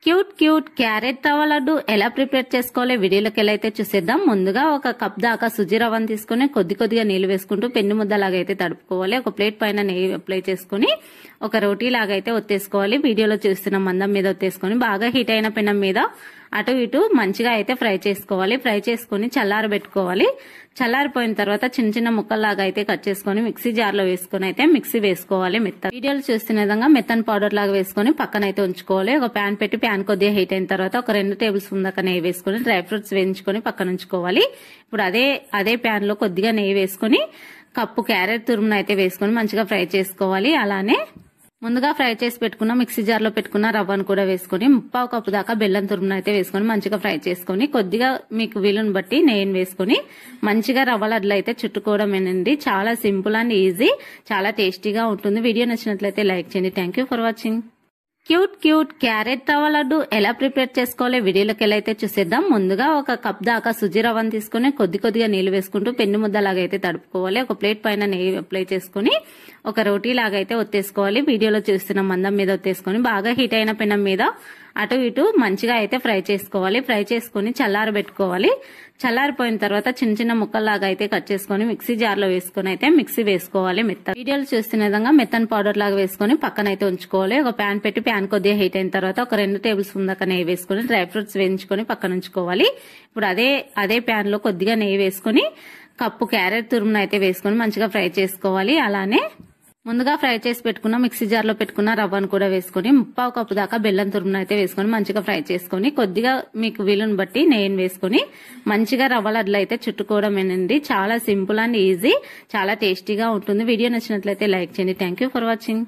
Cute carrot రవ్వ లడ్డు ఎలా prepare చేసుకోవాలో వీడియోలోకి ఎలా అయితే చూసేద్దాం. ముందుగా ఒక కప్ దాకా సుజీ రవ్వను తీసుకుని కొద్దిగా నీళ్లు వేసుకుంటూ పెన్ను ముద్దలాగా అయితే తడుపుకోవాలి. ఒక ప్లేట్ పైన నెయ్యి అప్లై చేసుకుని ఒక రోటీ లాగా అయితే ఒత్తేసుకోవాలి. వీడియోలో చూస్తున్న మందం మీద ఒత్తేసుకొని బాగా హీట్ అయిన పెనం మీద అటు ఇటు మంచిగా అయితే ఫ్రై చేసుకోవాలి. ఫ్రై చేసుకుని చల్లారబెట్టుకోవాలి. చల్లారిపోయిన తర్వాత చిన్న ముక్కల్లాగా అయితే కట్ చేసుకుని మిక్సీ జార్ లో వేసుకుని అయితే మిక్సీ వేసుకోవాలి. వీడియోలో చూస్తున్న విధంగా మెత్తన్ పౌడర్ లాగా వేసుకుని పక్కన అయితే ఉంచుకోవాలి. ఒక ప్యాన్ పెట్టి ప్యాన్ కొద్దిగా హీట్ అయిన తర్వాత ఒక 2 టేబుల్ స్పూన్ దాకా నెయ్యి వేసుకుని డ్రై ఫ్రూట్స్ వేయించుకొని పక్కన ఉంచుకోవాలి. ఇప్పుడు అదే ప్యాన్ లో కొద్దిగా నెయ్యి వేసుకుని కప్పు క్యారెట్ తురుమును అయితే వేసుకుని మంచిగా ఫ్రై చేసుకోవాలి. అలానే ముందుగా ఫ్రై చేసి పెట్టుకున్న మిక్సీ జార్ లో పెట్టుకున్న రవ్వను కూడా వేసుకుని 1/2 కప్పు దాకా బెల్లం తురుమును అయితే వేసుకుని మంచిగా ఫ్రై చేసుకుని కొద్దిగా మీకు వీలుని బట్టి నెయ్యిని వేసుకుని మంచిగా రవ్వ లడ్లు అయితే చుట్టుకోవడమేనండి. చాలా సింపుల్ అండ్ ఈజీ, చాలా టేస్టీగా ఉంటుంది. వీడియో నచ్చినట్లయితే లైక్ చేయండి. Thank you for watching. Cute carrot రవ్వ లడ్డు ఎలా ప్రిపేర్ చేసుకోవాలో వీడియోలోకి ఎలా అయితే చూసేద్దాం. ముందుగా ఒక కప్ దాకా సుజీ రవ్వను తీసుకుని కొద్దిగా నీళ్లు వేసుకుంటూ పెన్ను ముద్దలాగా అయితే తడుపుకోవాలి. ఒక ప్లేట్ పైన నెయ్యి అప్లై చేసుకుని ఒక రోటీ లాగా అయితే ఒత్తేసుకోవాలి. వీడియోలో చూస్తున్న మందం మీద ఒత్తేసుకొని బాగా హీట్ అయిన పెనం మీద అటు ఇటు మంచిగా అయితే ఫ్రై చేసుకోవాలి. ఫ్రై చేసుకుని చల్లారబెట్టుకోవాలి. చల్లారిపోయిన తర్వాత చిన్న ముక్కల్లాగా అయితే కట్ చేసుకుని మిక్సీ జార్ లో వేసుకుని అయితే మిక్సీ వేసుకోవాలి. వీడియోలు చూస్తున్న విధంగా మెత్తన్ పౌడర్ లాగా వేసుకుని పక్కన అయితే ఉంచుకోవాలి. ఒక ప్యాన్ పెట్టి ప్యాన్ కొద్దిగా హీట్ అయిన తర్వాత ఒక 2 టేబుల్ స్పూన్ దాకా నెయ్యి వేసుకుని డ్రై ఫ్రూట్స్ వేయించుకొని పక్కన ఉంచుకోవాలి. ఇప్పుడు అదే ప్యాన్ లో కొద్దిగా నెయ్యి వేసుకుని కప్పు క్యారెట్ తురుమును అయితే వేసుకుని మంచిగా ఫ్రై చేసుకోవాలి. అలానే ముందుగా ఫ్రై చేసి పెట్టుకున్న మిక్సీ జార్ లో పెట్టుకున్న రవ్వను కూడా వేసుకుని 1/2 కప్పు దాకా బెల్లం తురుమును అయితే వేసుకుని మంచిగా ఫ్రై చేసుకుని కొద్దిగా మీకు వీలుని బట్టి నెయ్యిని వేసుకుని మంచిగా రవ్వ లడ్లు అయితే చుట్టుకోవడమేనండి. చాలా సింపుల్ అండ్ ఈజీ, చాలా టేస్టీగా ఉంటుంది. వీడియో నచ్చినట్లయితే లైక్ చేయండి. Thank you for watching.